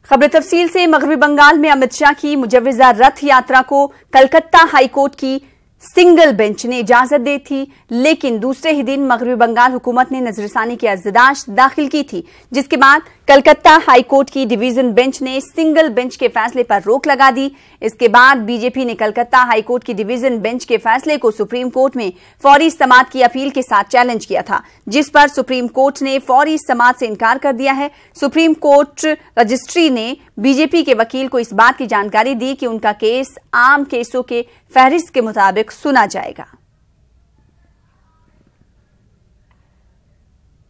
खबर तफसील से। मगरबी बंगाल में अमित शाह की मुजव्वजा रथ यात्रा को कलकत्ता हाईकोर्ट की सिंगल बेंच ने इजाजत दी थी, लेकिन दूसरे ही दिन मगरबी बंगाल हुकूमत ने नजरसानी की अर्जदाश्त दाखिल की थी, जिसके बाद कलकत्ता हाईकोर्ट की डिवीजन बेंच ने सिंगल बेंच के फैसले पर रोक लगा दी। इसके बाद बीजेपी ने कलकत्ता हाईकोर्ट की डिवीजन बेंच के फैसले को सुप्रीम कोर्ट में फौरी समाअत की अपील के साथ चैलेंज किया था, जिस पर सुप्रीम कोर्ट ने फौरी समाअत से इनकार कर दिया है। सुप्रीम कोर्ट रजिस्ट्री ने बीजेपी के वकील को इस बात की जानकारी दी कि उनका केस आम केसों के फहरिस्त के मुताबिक सुना जाएगा।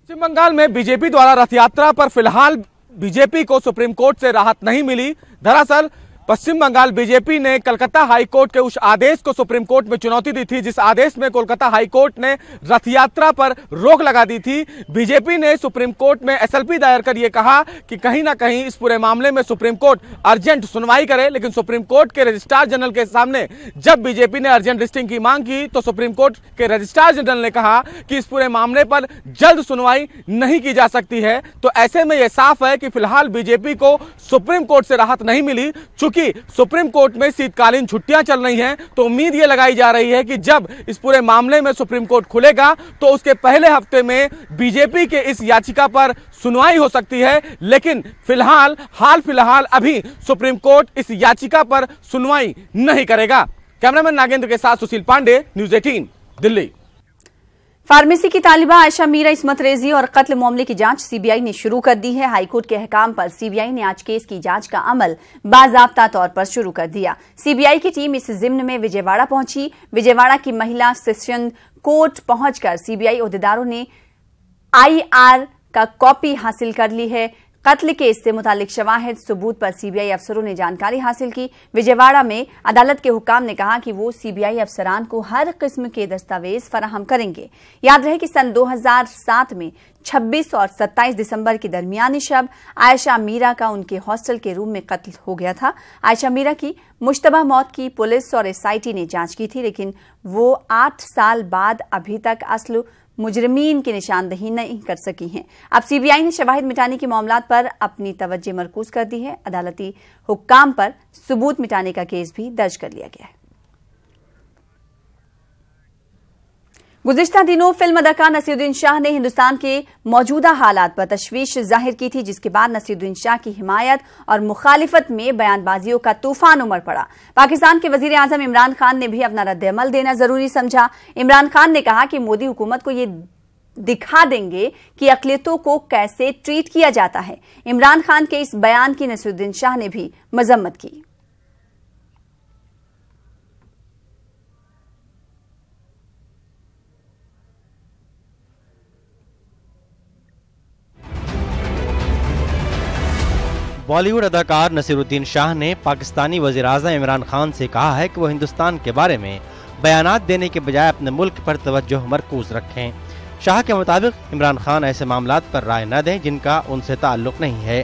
पश्चिम बंगाल में बीजेपी द्वारा रथ यात्रा पर फिलहाल बीजेपी को सुप्रीम कोर्ट से राहत नहीं मिली। दरअसल पश्चिम बंगाल बीजेपी ने कलकत्ता हाईकोर्ट के उस आदेश को सुप्रीम कोर्ट में चुनौती दी थी, जिस आदेश में कोलकाता हाईकोर्ट ने रथ यात्रा पर रोक लगा दी थी। बीजेपी ने सुप्रीम कोर्ट में एसएलपी दायर कर यह कहा कि कहीं ना कहीं इस पूरे मामले में सुप्रीम कोर्ट अर्जेंट सुनवाई करे, लेकिन सुप्रीम कोर्ट के रजिस्ट्रार जनरल के सामने जब बीजेपी ने अर्जेंट लिस्टिंग की मांग की तो सुप्रीम कोर्ट के रजिस्ट्रार जनरल ने कहा कि इस पूरे मामले पर जल्द सुनवाई नहीं की जा सकती है। तो ऐसे में यह साफ है कि फिलहाल बीजेपी को सुप्रीम कोर्ट से राहत नहीं मिली। चूंकि सुप्रीम कोर्ट में शीतकालीन छुट्टियां चल रही हैं, तो उम्मीद यह लगाई जा रही है कि जब इस पूरे मामले में सुप्रीम कोर्ट खुलेगा तो उसके पहले हफ्ते में बीजेपी के इस याचिका पर सुनवाई हो सकती है। लेकिन हाल फिलहाल अभी सुप्रीम कोर्ट इस याचिका पर सुनवाई नहीं करेगा। कैमरामैन नागेंद्र के साथ सुशील पांडे, न्यूज़ 18 दिल्ली। फार्मेसी की तालिबा आयशा मीरा इस्मत रेजी और कत्ल मामले की जांच सीबीआई ने शुरू कर दी है। हाईकोर्ट के अहकाम पर सीबीआई ने आज केस की जांच का अमल बाज़ाब्ता तौर पर शुरू कर दिया। सीबीआई की टीम इस जिम्न में विजयवाड़ा पहुंची। विजयवाड़ा की महिला सेशन कोर्ट पहुंचकर सीबीआई ओहदेदारों ने आईआर का कॉपी हासिल कर ली है। कत्ल केस से मुतालिक शवाहिद सबूत पर सीबीआई अफसरों ने जानकारी हासिल की। विजयवाड़ा में अदालत के हुकाम ने कहा कि वो सीबीआई अफसरान को हर किस्म के दस्तावेज फराहम करेंगे। याद रहे कि सन 2007 में 26 और 27 दिसंबर की दरमियानी शब आयशा मीरा का उनके हॉस्टल के रूम में कत्ल हो गया था। आयशा मीरा की मुश्तबा मौत की पुलिस और एसआईटी ने जांच की थी, लेकिन वो 8 साल बाद अभी तक असल मुजरिमीन की निशानदही नहीं कर सकी हैं। अब सीबीआई ने शवाहिद मिटाने के मामलात पर अपनी तवज्जो मरकूज कर दी है। अदालती हुक्काम पर सबूत मिटाने का केस भी दर्ज कर लिया गया है। गुज़िश्ता दिनों फिल्म अदाकार नसीरुद्दीन शाह ने हिंदुस्तान के मौजूदा हालात पर तशवीश जाहिर की थी, जिसके बाद नसीरुद्दीन शाह की हिमायत और मुखालिफत में बयानबाजियों का तूफान उमड़ पड़ा। पाकिस्तान के वजीर आजम इमरान खान ने भी अपना रद्द-ए-अमल देना जरूरी समझा। इमरान खान ने कहा कि मोदी हुकूमत को ये दिखा देंगे कि अक़लियतों को कैसे ट्रीट किया जाता है। इमरान खान के इस बयान की नसीरुद्दीन शाह ने भी मजम्मत की। बॉलीवुड अदाकार नसीरुद्दीन शाह ने पाकिस्तानी वज़ीर आज़म इमरान खान से कहा है कि वो हिंदुस्तान के बारे में बयानात देने के बजाय अपने मुल्क पर तवज्जो मरकूज रखें। शाह के मुताबिक इमरान खान ऐसे मामलात पर राय न दें जिनका उनसे ताल्लुक नहीं है।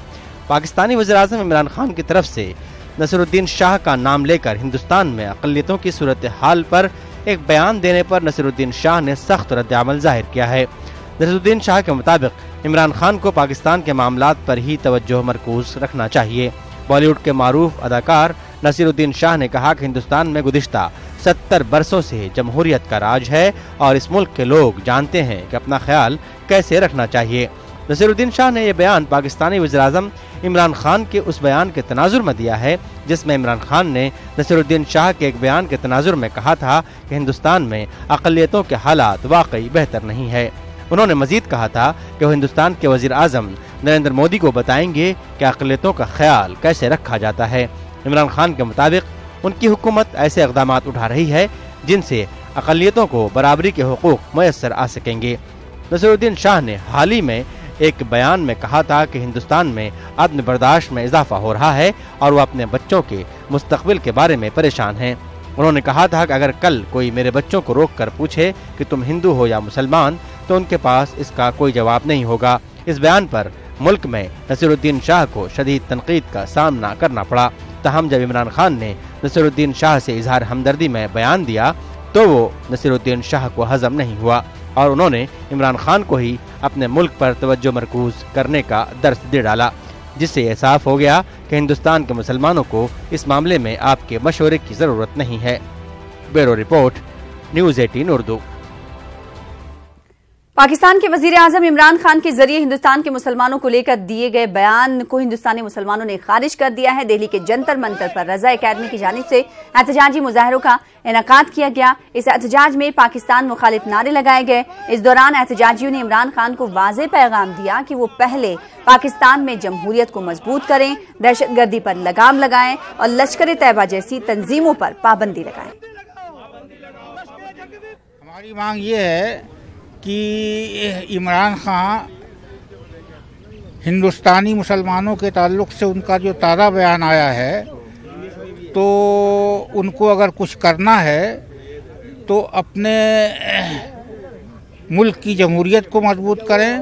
पाकिस्तानी वज़ीर आज़म इमरान खान की तरफ से नसीरुद्दीन शाह का नाम लेकर हिंदुस्तान में अक़लियतों की सूरत हाल पर एक बयान देने पर नसीरुद्दीन शाह ने सख्त रद्द-ए-अमल जाहिर किया है। नसीरुद्दीन शाह के मुताबिक इमरान खान को पाकिस्तान के मामलात पर ही तवज्जो मरकूज रखना चाहिए। बॉलीवुड के मारूफ अदाकार नसीरुद्दीन शाह ने कहा कि हिंदुस्तान में गुज़िश्ता 70 बरसों से जमहूरियत का राज है और इस मुल्क के लोग जानते हैं कि अपना ख्याल कैसे रखना चाहिए। नसीरुद्दीन शाह ने यह बयान पाकिस्तानी वज़ीर-ए-आज़म इमरान खान के उस बयान के तनाजुर में दिया है, जिसमें इमरान खान ने नसीरुद्दीन शाह के एक बयान के तनाजुर में कहा था कि हिंदुस्तान में अक़लियतों के हालात वाकई बेहतर नहीं है। उन्होंने मजीद कहा था कि वो हिंदुस्तान के वज़ीर आज़म नरेंद्र मोदी को बताएंगे कि अक़लियतों का ख्याल कैसे रखा जाता है। इमरान खान के मुताबिक उनकी हुकूमत ऐसे इक़दामात उठा रही है जिनसे अक़लियतों को बराबरी के हुकूक़ मैसर आ सकेंगे। नसीरुद्दीन शाह ने हाल ही में एक बयान में कहा था कि हिंदुस्तान में अदम बर्दाश्त में इजाफा हो रहा है और वो अपने बच्चों के मुस्तक़बिल के बारे में परेशान हैं। उन्होंने कहा था कि अगर कल कोई मेरे बच्चों को रोक कर पूछे कि तुम हिंदू हो या मुसलमान, तो उनके पास इसका कोई जवाब नहीं होगा। इस बयान पर मुल्क में नसीरुद्दीन शाह को शदीद तनकीद का सामना करना पड़ा। तहम जब इमरान खान ने नसीरुद्दीन शाह से इजहार हमदर्दी में बयान दिया तो वो नसीरुद्दीन शाह को हजम नहीं हुआ और उन्होंने इमरान खान को ही अपने मुल्क पर तवज्जो मरकूज करने का दर्स दे डाला। जिससे यह साफ हो गया कि हिंदुस्तान के मुसलमानों को इस मामले में आपके मशवरे की जरूरत नहीं है। Bureau report, news 18 Urdu. Pakistan के वजीर आजम इमरान खान के जरिए हिंदुस्तान के मुसलमानों को लेकर दिए गए बयान को हिंदुस्तानी मुसलमानों ने खारिज कर दिया है। दिल्ली के जंतर मंतर पर रजा एकेडमी की जानिब से एहतजाजी मुजाहरों का इनेकाद किया गया। इस एहतजाज में पाकिस्तान मुखालिफ नारे लगाए गए। इस दौरान एहतजाजियों ने इमरान खान को वाज़ेह पैगाम दिया कि वो पहले पाकिस्तान में जमहूरियत को मजबूत करें, दहशतगर्दी पर लगाम लगाएं और लश्कर तैयबा जैसी तंजीमों पर पाबंदी लगाएं। हमारी मांग ये है कि इमरान खान हिंदुस्तानी मुसलमानों के ताल्लुक से उनका जो ताज़ा बयान आया है, तो उनको अगर कुछ करना है तो अपने मुल्क की जमहूरियत को मजबूत करें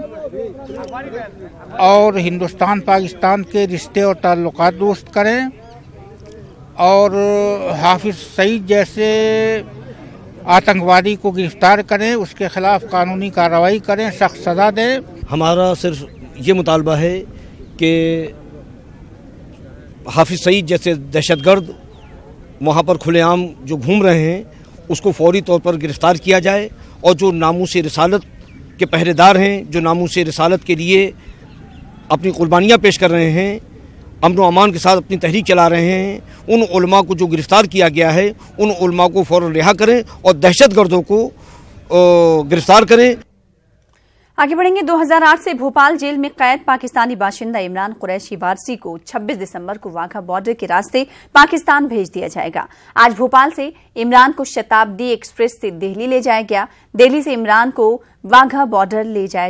और हिंदुस्तान पाकिस्तान के रिश्ते और ताल्लुकात दुरुस्त करें और हाफिज सईद जैसे आतंकवादी को गिरफ्तार करें, उसके खिलाफ कानूनी कार्रवाई करें, सख्त सज़ा दें। हमारा सिर्फ ये मुतालबा है कि हाफिज सईद जैसे दहशतगर्द वहाँ पर खुलेआम जो घूम रहे हैं उसको फौरी तौर पर गिरफ्तार किया जाए और जो नामूस रिसालत के पहरेदार हैं, जो नामूस रिसालत के लिए अपनी कुर्बानियाँ पेश कर रहे हैं, अमन व अमान के साथ अपनी तहरीक चला रहे हैं, उन उलमा को जो गिरफ्तार किया गया है उन उलमा को फ़ौरन रिहा करें और दहशतगर्दों को गिरफ्तार करें। आगे बढ़ेंगे। 2008 से भोपाल जेल में कैद पाकिस्तानी बाशिंदा इमरान कुरैशी वारसी को 26 दिसंबर को वाघा बॉर्डर के रास्ते पाकिस्तान भेज दिया जाएगा। आज भोपाल से इमरान को शताब्दी एक्सप्रेस से दिल्ली ले जाया गया। दिल्ली से इमरान को वाघा बॉर्डर ले जाया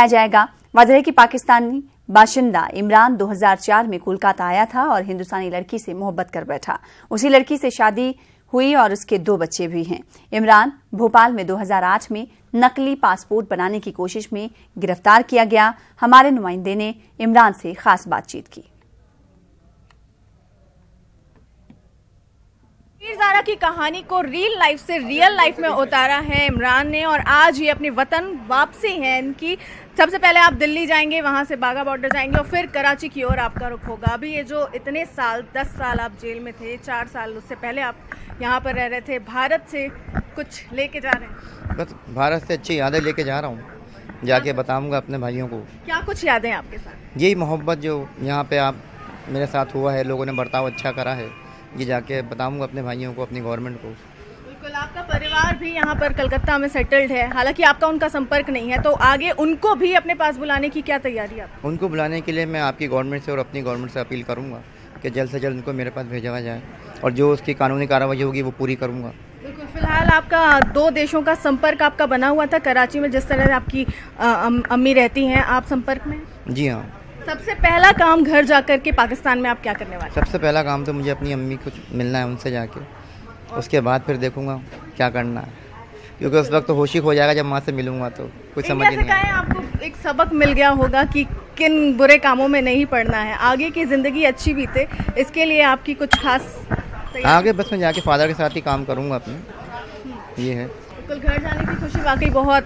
जाएगा। वाज़ेह है कि पाकिस्तानी बाशिंदा इमरान 2004 में कोलकाता आया था और हिंदुस्तानी लड़की से मोहब्बत कर बैठा। उसी लड़की से शादी हुई और उसके 2 बच्चे भी हैं। इमरान भोपाल में 2008 में नकली पासपोर्ट बनाने की कोशिश में गिरफ्तार किया गया। हमारे नुमाइंदे ने इमरान से खास बातचीत की। वीर ज़ारा की कहानी को रियल लाइफ में उतारा है इमरान ने और आज ये अपने वतन वापसी है इनकी। सबसे पहले आप दिल्ली जाएंगे, वहां से बाघा बॉर्डर जाएंगे और फिर कराची की ओर आपका रुख होगा। अभी ये जो इतने साल 10 साल आप जेल में थे, 4 साल उससे पहले आप यहाँ पर रह रहे थे, भारत से कुछ लेके जा रहे हैं? बस भारत से अच्छी यादें लेके जा रहा हूँ, जाके बताऊँगा अपने भाइयों को। क्या कुछ यादें आपके साथ? यही मोहब्बत जो यहाँ पे आप मेरे साथ हुआ है, लोगों ने बर्ताव अच्छा करा है, ये जाके बताऊँगा अपने भाइयों को, अपनी गवर्नमेंट को। बिल्कुल, आपका परिवार भी यहाँ पर कलकत्ता में सेटल्ड है, हालांकि आपका उनका संपर्क नहीं है, तो आगे उनको भी अपने पास बुलाने की क्या तैयारी है? उनको बुलाने के लिए मैं आपकी गवर्नमेंट से और अपनी गवर्नमेंट से अपील करूँगा कि जल्द से जल्द उनको मेरे पास भेजा जाए और जो उसकी कानूनी कार्रवाई होगी वो पूरी करूँगा। बिल्कुल, फिलहाल आपका 2 देशों का संपर्क आपका बना हुआ था। कराची में जिस तरह आपकी अम्मी रहती हैं, आप संपर्क में? जी हाँ। सबसे पहला काम घर जाकर के पाकिस्तान में आप क्या करने वाले? सबसे पहला काम तो मुझे अपनी अम्मी को मिलना है, उनसे जाके, उसके बाद फिर देखूंगा क्या करना है, क्योंकि उस वक्त तो होश ही खो जाएगा जब माँ से मिलूंगा तो कुछ समझ नहीं आएगा। आपको एक सबक मिल गया होगा कि किन बुरे कामों में नहीं पड़ना है, आगे की ज़िंदगी अच्छी बीते, इसके लिए आपकी कुछ खास आगे बस मैं जाके फादर के साथ ही काम करूँगा अपने, ये है। बिल्कुल, घर जाने की खुशी वाकई बहुत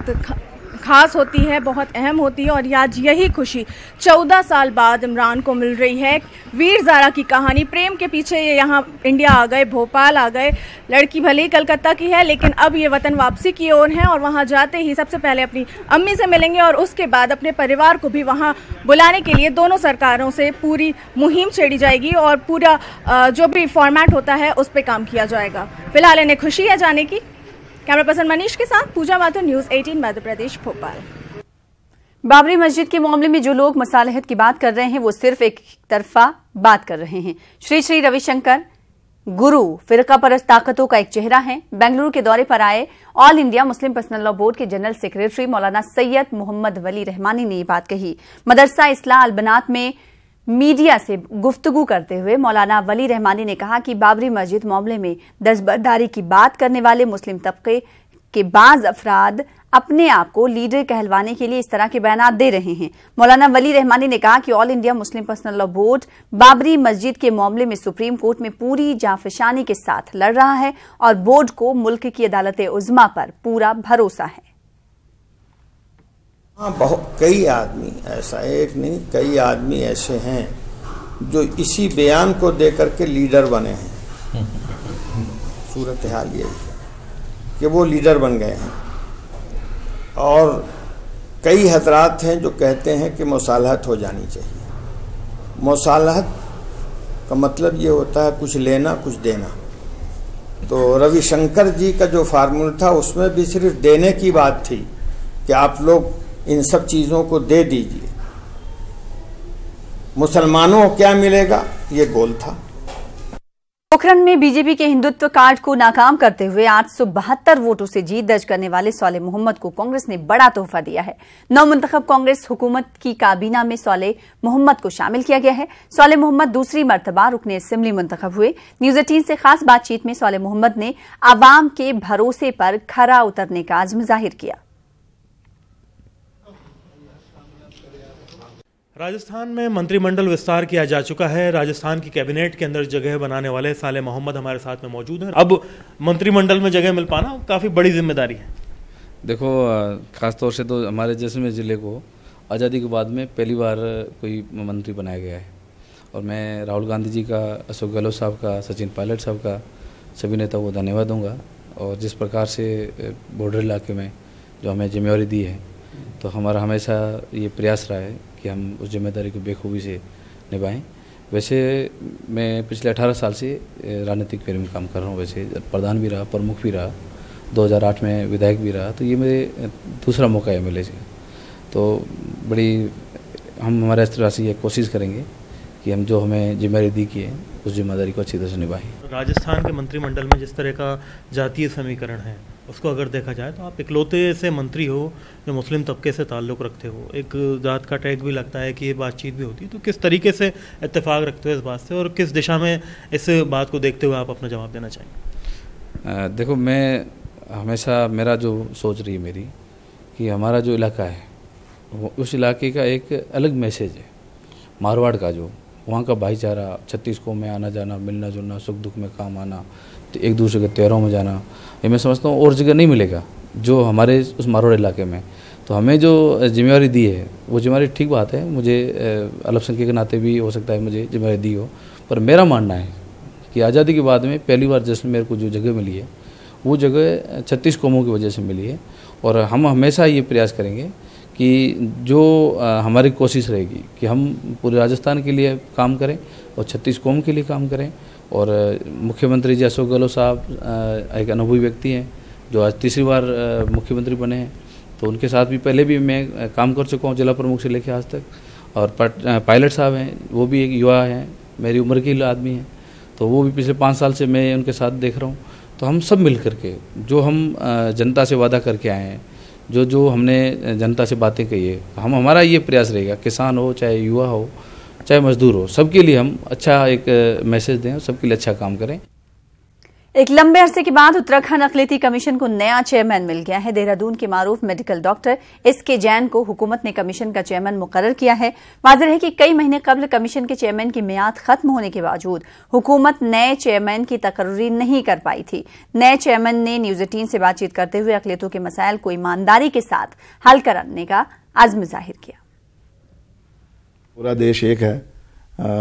खास होती है, बहुत अहम होती है और आज यही खुशी 14 साल बाद इमरान को मिल रही है। वीर ज़ारा की कहानी, प्रेम के पीछे ये यहाँ इंडिया आ गए, भोपाल आ गए, लड़की भले ही कलकत्ता की है लेकिन अब ये वतन वापसी की ओर है और वहाँ जाते ही सबसे पहले अपनी अम्मी से मिलेंगे और उसके बाद अपने परिवार को भी वहाँ बुलाने के लिए दोनों सरकारों से पूरी मुहिम छेड़ी जाएगी और पूरा जो भी फॉर्मेट होता है उस पर काम किया जाएगा। फिलहाल इन्हें खुशी है जाने की। कैमरा पर्सन मनीष के साथ पूजा माथुर, न्यूज़ 18 मध्य प्रदेश, भोपाल। बाबरी मस्जिद के मामले में जो लोग मसालहत की बात कर रहे हैं वो सिर्फ एक तरफा बात कर रहे हैं। श्री रविशंकर गुरु फिरका परस्त ताकतों का एक चेहरा है। बेंगलुरु के दौरे पर आए all India Muslim personal law board के जनरल सेक्रेटरी मौलाना सैयद मोहम्मद वली रहमानी ने ये बात कही। मदरसा इस्लाह अलबनात में मीडिया से गुफ्तगू करते हुए मौलाना वली रहमानी ने कहा कि बाबरी मस्जिद मामले में दस्तबरदारी की बात करने वाले मुस्लिम तबके के बाज अफराद अपने आप को लीडर कहलवाने के लिए इस तरह के बयान दे रहे हैं। मौलाना वली रहमानी ने कहा कि all India Muslim personal law board Babri मस्जिद के मामले में सुप्रीम कोर्ट में पूरी जांफशानी के साथ लड़ रहा है और बोर्ड को मुल्क की अदालत उज़्मा पर पूरा भरोसा है। हाँ, बहुत कई आदमी, ऐसा एक नहीं, कई आदमी ऐसे हैं जो इसी बयान को देकर के लीडर बने हैं। सूरत हाल यही है कि वो लीडर बन गए हैं। और कई हजरात हैं जो कहते हैं कि मुसालहत हो जानी चाहिए। मुसालहत का मतलब ये होता है कुछ लेना कुछ देना। तो रविशंकर जी का जो फार्मूला था उसमें भी सिर्फ देने की बात थी कि आप लोग इन सब चीज़ों को दे दीजिए, मुसलमानों को क्या मिलेगा, ये गोल था। पोखरण में बीजेपी के हिंदुत्व कार्ड को नाकाम करते हुए 872 वोटों से जीत दर्ज करने वाले सालेह मोहम्मद को कांग्रेस ने बड़ा तोहफा दिया है। नवमुंतखब कांग्रेस हुकूमत की काबीना में सालेह मोहम्मद को शामिल किया गया है। सालेह मोहम्मद दूसरी मर्तबा रुकने असेंबली मुंतखब हुए। न्यूज 18 से खास बातचीत में सालेह मोहम्मद ने आवाम के भरोसे पर खरा उतरने का अज़्म जाहिर किया। राजस्थान में मंत्रिमंडल विस्तार किया जा चुका है। राजस्थान की कैबिनेट के अंदर जगह बनाने वाले सालेह मोहम्मद हमारे साथ में मौजूद हैं। अब मंत्रिमंडल में जगह मिल पाना काफ़ी बड़ी जिम्मेदारी है। देखो, ख़ास तौर से तो हमारे जैसलमेर ज़िले को आज़ादी के बाद में पहली बार कोई मंत्री बनाया गया है। और मैं राहुल गांधी जी का, अशोक गहलोत साहब का, सचिन पायलट साहब का, सभी नेताओं को धन्यवाद दूँगा। और जिस प्रकार से बॉर्डर इलाके में जो हमें जिम्मेवारी दी है, तो हमारा हमेशा ये प्रयास रहा है कि हम उस जिम्मेदारी को बेखूबी से निभाएं। वैसे मैं पिछले 18 साल से राजनीतिक फेरे में काम कर रहा हूँ। वैसे प्रधान भी रहा, प्रमुख भी रहा, 2008 में विधायक भी रहा। तो ये मेरे दूसरा मौका है MLA से। तो बड़ी हम हमारे स्तर से ये कोशिश करेंगे कि हम जो हमें जिम्मेदारी दी की है उस जिम्मेदारी को अच्छी तरह से निभाएं। राजस्थान के मंत्रिमंडल में जिस तरह का जातीय समीकरण है, उसको अगर देखा जाए तो आप इकलौते से मंत्री हो जो मुस्लिम तबके से ताल्लुक़ रखते हो। एक जात का टैग भी लगता है कि ये बातचीत भी होती है। तो किस तरीके से इत्तेफाक रखते हो इस बात से, और किस दिशा में इस बात को देखते हुए आप अपना जवाब देना चाहेंगे? देखो, मैं हमेशा मेरा जो सोच रही है मेरी कि हमारा जो इलाका है उस इलाके का एक अलग मैसेज है। मारवाड़ का जो वहाँ का भाईचारा, 36 को में आना जाना, मिलना जुलना, सुख दुख में काम आना, तो एक दूसरे के त्योहारों में जाना, ये मैं समझता हूँ और जगह नहीं मिलेगा जो हमारे उस मारवाड़ इलाके में। तो हमें जो जिम्मेवारी दी है वो जिम्मेवारी ठीक बात है। मुझे अल्पसंख्यक के नाते भी हो सकता है मुझे जिम्मेवारी दी हो, पर मेरा मानना है कि आज़ादी के बाद में पहली बार जैसलमेर को जो जगह मिली है वो जगह 36 कौमों की वजह से मिली है। और हम हमेशा ये प्रयास करेंगे कि जो हमारी कोशिश रहेगी कि हम पूरे राजस्थान के लिए काम करें और 36 कौम के लिए काम करें। और मुख्यमंत्री जी अशोक गहलोत साहब एक अनुभवी व्यक्ति हैं जो आज तीसरी बार मुख्यमंत्री बने हैं। तो उनके साथ भी पहले भी मैं काम कर चुका हूँ, जिला प्रमुख से लेकर आज तक। और पायलट साहब हैं, वो भी एक युवा हैं, मेरी उम्र के आदमी हैं। तो वो भी पिछले 5 साल से मैं उनके साथ देख रहा हूँ। तो हम सब मिल करके जो हम जनता से वादा करके आए हैं, जो हमने जनता से बातें कही है, हमारा ये प्रयास रहेगा, किसान हो चाहे युवा हो चाहे मजदूर हो, सबके लिए हम अच्छा एक मैसेज दें और सबके लिए अच्छा काम करें। एक लंबे अरसे के बाद उत्तराखंड अकलियती कमीशन को नया चेयरमैन मिल गया है। देहरादून के मारूफ मेडिकल डॉक्टर SK जैन को हुकूमत ने कमीशन का चेयरमैन मुकर्रर किया है। वाज़ेह है कि कई महीने कबल कमीशन के चेयरमैन की मियाद खत्म होने के बावजूद हुकूमत नए चेयरमैन की तकर्री नहीं कर पाई थी। नए चेयरमैन ने न्यूज 18 से बातचीत करते हुए अकलियतों के मसाइल को ईमानदारी के साथ हल करने का अज़्म जाहिर किया। पूरा देश एक है,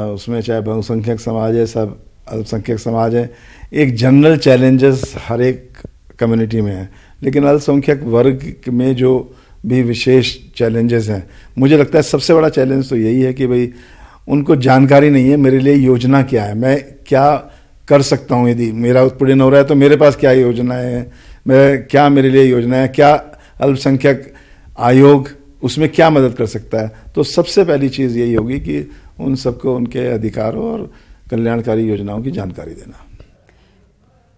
उसमें चाहे बहुसंख्यक समाज है, सब अल्पसंख्यक समाज है। एक जनरल चैलेंजेस हर एक कम्युनिटी में है, लेकिन अल्पसंख्यक वर्ग में जो भी विशेष चैलेंजेस हैं, मुझे लगता है सबसे बड़ा चैलेंज तो यही है कि भाई उनको जानकारी नहीं है मेरे लिए योजना क्या है, मैं क्या कर सकता हूँ। यदि मेरा उत्पीड़न हो रहा है तो मेरे पास क्या योजनाएं हैं, मेरे लिए योजना है, क्या अल्पसंख्यक आयोग उसमें क्या मदद कर सकता है। तो सबसे पहली चीज़ यही होगी कि उन सबको उनके अधिकारों और कल्याणकारी योजनाओं की जानकारी देना।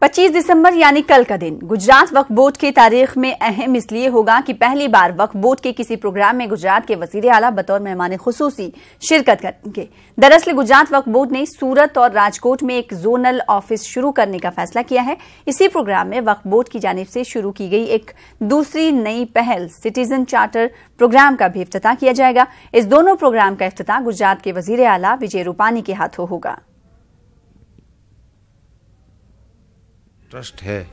25 दिसंबर यानी कल का दिन गुजरात वक्फ बोर्ड की तारीख में अहम इसलिए होगा कि पहली बार वक्फ बोर्ड के किसी प्रोग्राम में गुजरात के वजीर आला बतौर मेहमान खुसूसी शिरकत करेंगे। दरअसल गुजरात वक्फ बोर्ड ने सूरत और राजकोट में एक जोनल ऑफिस शुरू करने का फैसला किया है। इसी प्रोग्राम में वक्फ बोर्ड की जानिब से शुरू की गई एक दूसरी नई पहल सिटीजन चार्टर प्रोग्राम का भी इफ्तिताह किया जाएगा। इस दोनों प्रोग्राम का इफ्तिताह गुजरात के वजीर आला विजय रूपानी के हाथों होगा। ट्रस्ट है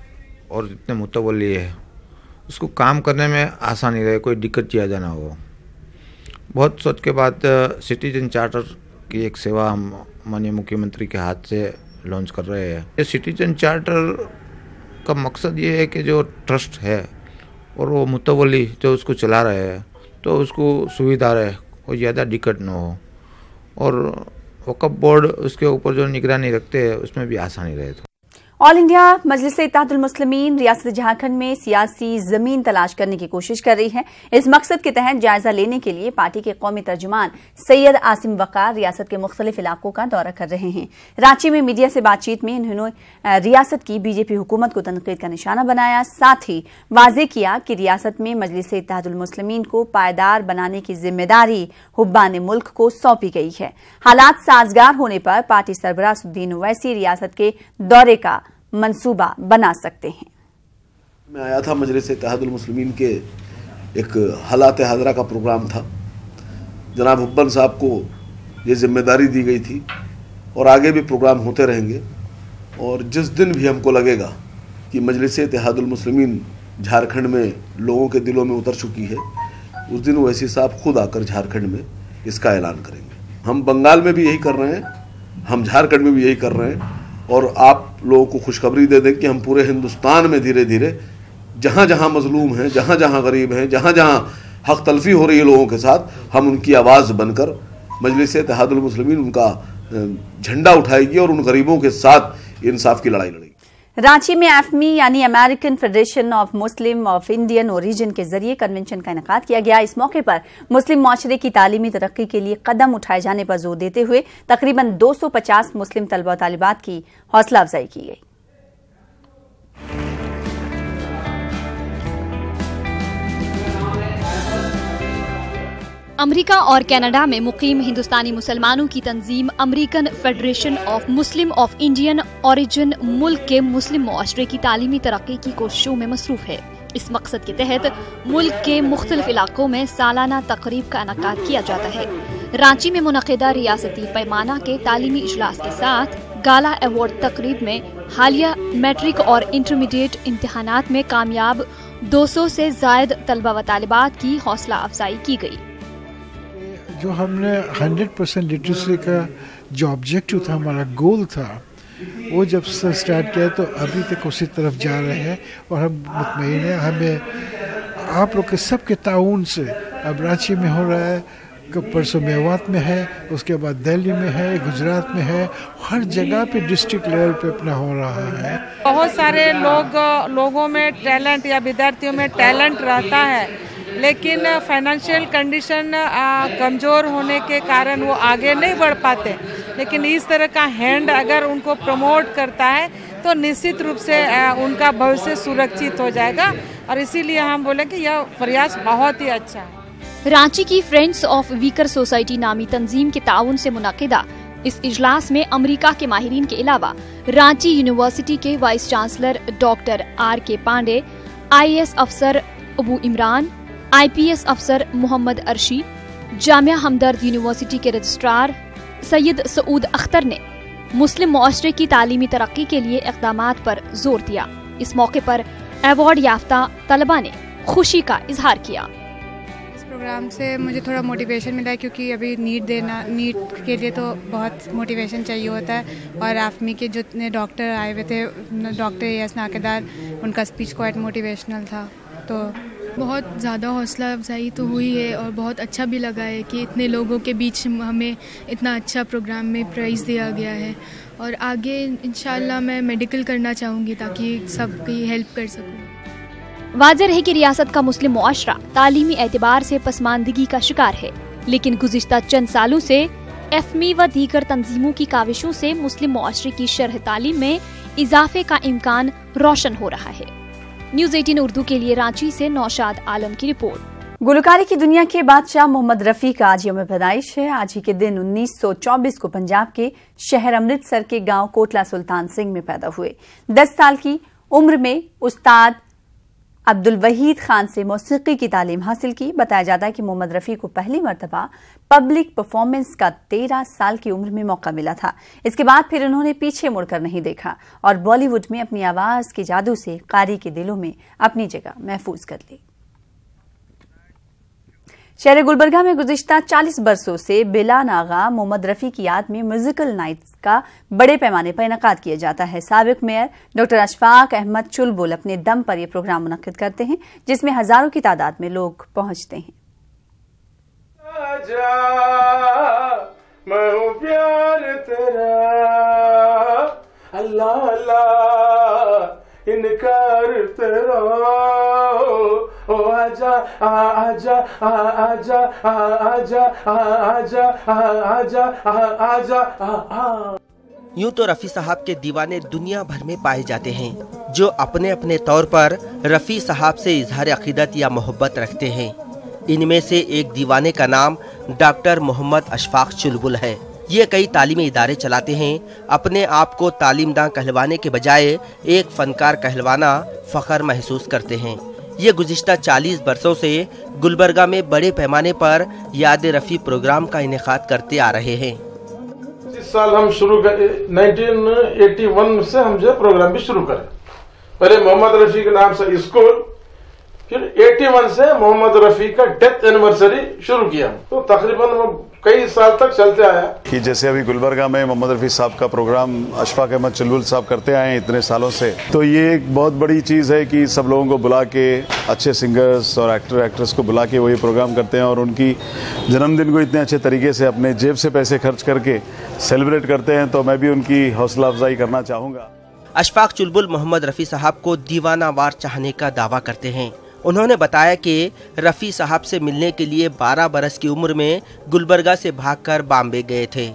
और इतने मुतवल्ली है उसको काम करने में आसानी रहे, कोई दिक्कत ज़्यादा ना हो। बहुत सोच के बाद सिटीजन चार्टर की एक सेवा हम माननीय मुख्यमंत्री के हाथ से लॉन्च कर रहे हैं। ये सिटीजन चार्टर का मकसद ये है कि जो ट्रस्ट है और वो मुतवली जो उसको चला रहे हैं तो उसको सुविधा रहे, कोई ज़्यादा दिक्कत ना हो, और वक्फ बोर्ड उसके ऊपर जो निगरानी रखते हैं उसमें भी आसानी रहे। ऑल इंडिया मजलिस इत्तेहादुल मुस्लिमीन रियासत झारखंड में सियासी जमीन तलाश करने की कोशिश कर रही है। इस मकसद के तहत जायजा लेने के लिए पार्टी के कौमी तर्जुमान सैयद आसिम वकार रियासत के मुख्तलिफ इलाकों का दौरा कर रहे हैं। रांची में मीडिया से बातचीत में उन्होंने रियासत की बीजेपी हुकूमत को तनकीद का निशाना बनाया, साथ ही वाजे किया कि रियासत में मजलिस इत्तेहादुल मुस्लिमीन को पायदार बनाने की जिम्मेदारी हुब्बान मुल्क को सौंपी गई है। हालात साजगार होने पर पार्टी सरबराह असदुद्दीन ओवैसी रियासत के दौरे का मंसूबा बना सकते हैं। मैं आया था मजलिस इत्तेहादुल मुस्लिमीन के एक हालात हाजरा का प्रोग्राम था। जनाब हुब्बन साहब को ये जिम्मेदारी दी गई थी और आगे भी प्रोग्राम होते रहेंगे, और जिस दिन भी हमको लगेगा कि मजलिस इत्तेहादुल मुस्लिमीन झारखंड में लोगों के दिलों में उतर चुकी है, उस दिन ओवैसी साहब खुद आकर झारखंड में इसका ऐलान करेंगे। हम बंगाल में भी यही कर रहे हैं, हम झारखंड में भी यही कर रहे हैं, और आप लोगों को खुशखबरी दे दें कि हम पूरे हिंदुस्तान में धीरे धीरे जहाँ जहाँ मजलूम हैं, जहाँ जहाँ गरीब हैं, जहाँ जहाँ हक तलफी हो रही है लोगों के साथ, हम उनकी आवाज़ बनकर मजलिस इत्तेहादुल मुस्लिमीन उनका झंडा उठाएगी और उन गरीबों के साथ इंसाफ की लड़ाई लड़ेगी। रांची में एफमी यानी American federation of Muslim of Indian origin के जरिए कन्वेंशन का इनेकाद किया गया। इस मौके पर मुस्लिम माशरे की तालीमी तरक्की के लिए कदम उठाए जाने पर जोर देते हुए तकरीबन 250 मुस्लिम तलबा तालिबात की हौसला अफजाई की गई। अमेरिका और कनाडा में मुकीम हिंदुस्तानी मुसलमानों की तंजीम American federation of Muslim of Indian origin मुल्क के मुस्लिम मुआशरे की तालीमी तरक्की की कोशिशों में मसरूफ है। इस मकसद के तहत मुल्क के मुख्तलिफ इलाकों में सालाना तकरीब का इनेकाद किया जाता है। रांची में मुनक़िदा रियासती पैमाना के तालीमी इजलास के साथ गाला अवार्ड तकरीब में हालिया मैट्रिक और इंटरमीडिएट इम्तिहानात में कामयाब 200 से जायद तलबा व तालिबात की हौसला अफजाई की गई। जो हमने 100% लिटरेसी का जो ऑब्जेक्टिव था, हमारा गोल था, वो जब से स्टार्ट किया तो अभी तक उसी तरफ जा रहे हैं, और हम मुतमईन हैं। हमें आप लोग के सब के ताउन से अब रांची में हो रहा है, परसों मेवात में है, उसके बाद दिल्ली में है, गुजरात में है, हर जगह पे डिस्ट्रिक्ट लेवल पे अपना हो रहा है। बहुत सारे लोगों में टैलेंट या विद्यार्थियों में टैलेंट रहता है, लेकिन फाइनेंशियल कंडीशन कमज़ोर होने के कारण वो आगे नहीं बढ़ पाते। लेकिन इस तरह का हैंड अगर उनको प्रमोट करता है तो निश्चित रूप से उनका भविष्य सुरक्षित हो जाएगा, और इसीलिए हम बोले कि यह प्रयास बहुत ही अच्छा है। रांची की फ्रेंड्स ऑफ वीकर सोसाइटी नामी तंजीम के ताउन से मुनक़िदा इस इजलास में अमेरिका के माहिरीन के अलावा रांची यूनिवर्सिटी के vice chancellor doctor R.K. Pandey, IAS अफसर अबू इमरान, IPS अफसर मोहम्मद अर्शी, जामिया हमदर्द यूनिवर्सिटी के रजिस्ट्रार सैयद सऊद अख्तर ने मुस्लिम मुआशरे की तालीमी तरक्की के लिए इक़दामात पर जोर दिया। इस मौके पर अवार्ड याफ्ता तलबा ने खुशी का इजहार किया। इस प्रोग्राम से मुझे थोड़ा मोटिवेशन मिला है, क्योंकि अभी नीट के लिए तो बहुत मोटिवेशन चाहिए होता है, और आफमी के जितने डॉक्टर आए हुए थे, डॉक्टर AS नाकेदार, उनका स्पीच क्वाइट मोटिवेशनल था। तो बहुत ज़्यादा हौसला अफजाई तो हुई है, और बहुत अच्छा भी लगा है कि इतने लोगों के बीच हमें इतना अच्छा प्रोग्राम में प्राइज़ दिया गया है, और आगे इंशाल्लाह मैं मेडिकल करना चाहूँगी ताकि सबकी हेल्प कर सकूँ। वाज़ेह है कि रियासत का मुस्लिम मुआशरा तालीमी एतबार से पसमानदगी का शिकार है, लेकिन गुज़िश्ता चंद सालों से एफमी व दीगर तंजीमों की काविशों से मुस्लिम मुआशरे की शरह तालीम में इजाफे का इम्कान रोशन हो रहा है। न्यूज़ 18 उर्दू के लिए रांची से नौशाद आलम की रिपोर्ट। गुलकारी की दुनिया के बादशाह मोहम्मद रफी का आज यौम पैदाइश है। आज ही के दिन 1924 को पंजाब के शहर अमृतसर के गांव कोटला सुल्तान सिंह में पैदा हुए। 10 साल की उम्र में उस्ताद अब्दुल वहीद खान से मौसीकी की तालीम हासिल की। बताया जाता है कि मोहम्मद रफ़ी को पहली मरतबा पब्लिक परफॉर्मेंस का 13 साल की उम्र में मौका मिला था। इसके बाद फिर उन्होंने पीछे मुड़कर नहीं देखा और बॉलीवुड में अपनी आवाज के जादू से कारी के दिलों में अपनी जगह महफूज कर ली। शहर गुलबर्गा में गुज़िश्ता 40 बरसों से बिला नागा मोहम्मद रफ़ी की याद में म्यूजिकल नाइट्स का बड़े पैमाने पर इनेकाद किया जाता है। साबिक मेयर डॉक्टर अशफाक अहमद चुलबुल अपने दम पर यह प्रोग्राम मुनक्किद करते हैं, जिसमें हजारों की तादाद में लोग पहुंचते हैं। मैं हूं प्यार तेरा, अल्लाह अल्लाह इनकार तेरा, ओ आजा आजा आजा आजा आजा आजा आजा। यूं तो रफ़ी साहब के दीवाने दुनिया भर में पाए जाते हैं, जो अपने अपने तौर पर रफ़ी साहब से इजहार अक़ीदत या मोहब्बत रखते हैं। इनमें से एक दीवाने का नाम डॉक्टर मोहम्मद अशफाक चुलबुल है। ये कई तालीमी इदारे चलाते हैं। अपने आप को तालीमदां कहलवाने के बजाय एक फनकार कहलवाना फ़ख्र महसूस करते हैं। ये गुज़िश्ता 40 बरसों से गुलबर्गा में बड़े पैमाने पर याद रफ़ी प्रोग्राम का इनेकाद करते आ रहे हैं। इस साल हम शुरू कर 1981 से हम जो प्रोग्राम भी शुरू करें। पहले मोहम्मद रफ़ी के नाम से स्कूल, फिर 81 से मोहम्मद रफ़ी का डेथ एनिवर्सरी शुरू किया, तो तकरीबन वो कई साल तक चलते आया। कि जैसे अभी गुलबर्गा में मोहम्मद रफ़ी साहब का प्रोग्राम अशफाक अहमद चुलबुल साहब करते आए हैं इतने सालों से, तो ये एक बहुत बड़ी चीज़ है कि सब लोगों को बुला के, अच्छे सिंगर्स और एक्टर एक्ट्रेस को बुला के वो ये प्रोग्राम करते हैं और उनकी जन्मदिन को इतने अच्छे तरीके से अपने जेब से पैसे खर्च करके सेलिब्रेट करते हैं। तो मैं भी उनकी हौसला अफजाई करना चाहूँगा। अशफाक चुलबुल मोहम्मद रफ़ी साहब को दीवानावार चाहने का दावा करते हैं। उन्होंने बताया कि रफ़ी साहब से मिलने के लिए 12 बरस की उम्र में गुलबर्गा से भागकर बॉम्बे गए थे।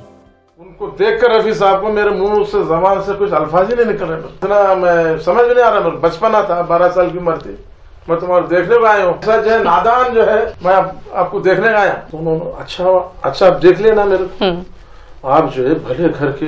उनको देखकर रफ़ी साहब को मेरे मुंह से ज़बान से कुछ अल्फाज ही नहीं निकल रहे, इतना मैं समझ में नहीं आ रहा। मेरा बचपना था, 12 साल की उम्र थी, मैं तुम्हारे देखने को आया हूँ। ऐसा जो है नादान जो है, मैं आपको देखने का आया। तो उन्होंने अच्छा आप देख लेना मेरे को, आप जो है भले घर के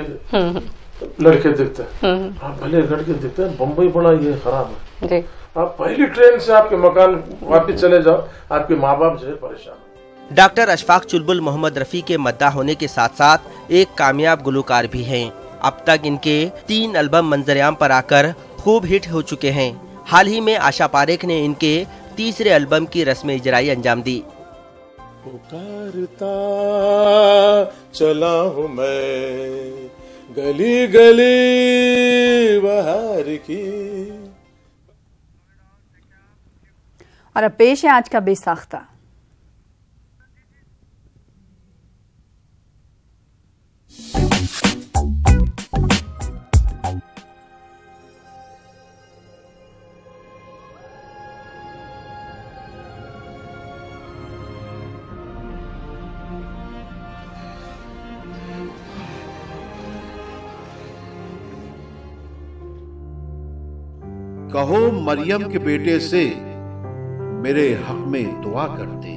लड़के दिखते हैं, आप भले लड़के दिखते हैं, बम्बई बड़ा ये खराब है, आप पहली ट्रेन से आपके मकान वापस चले जाओ, आपके माँ बाप जो है परेशान। डॉक्टर अशफाक चुलबुल मोहम्मद रफ़ी के मद्दाह होने के साथ साथ एक कामयाब गुलकार भी हैं। अब तक इनके 3 एल्बम मंजर-ए-आम पर आकर खूब हिट हो चुके हैं। हाल ही में आशा पारेख ने इनके तीसरे एल्बम की रस्म इजराई अंजाम दी। पुकारता चला हूँ मैं गली गली बहार की। और अब पेश है आज का बेसाख्ता। कहो मरियम के बेटे से मेरे हक में दुआ कर दे,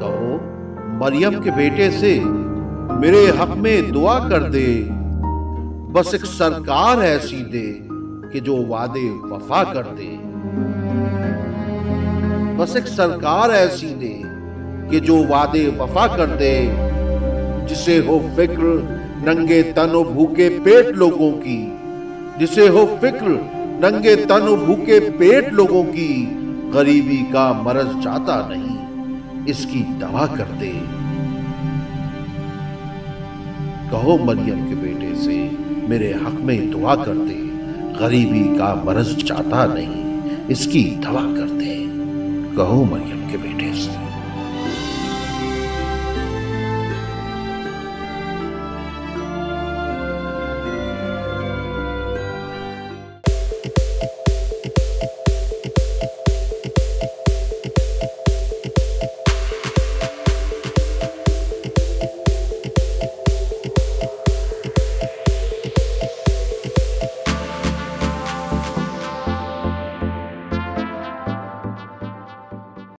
कहो मरियम के बेटे से मेरे हक में दुआ कर दे। बस एक सरकार ऐसी दे कि जो वादे वफा कर दे, बस एक सरकार ऐसी दे कि जो वादे वफा कर दे। जिसे हो फिक्र नंगे तन और भूखे पेट लोगों की, जिसे हो फिक्र नंगे तन भूखे पेट लोगों की। गरीबी का मरज जाता नहीं, इसकी दवा कर दे। कहो मरियम के बेटे से मेरे हक में दुआ कर दे। गरीबी का मरज जाता नहीं, इसकी दवा कर दे। कहो मरियम के बेटे से।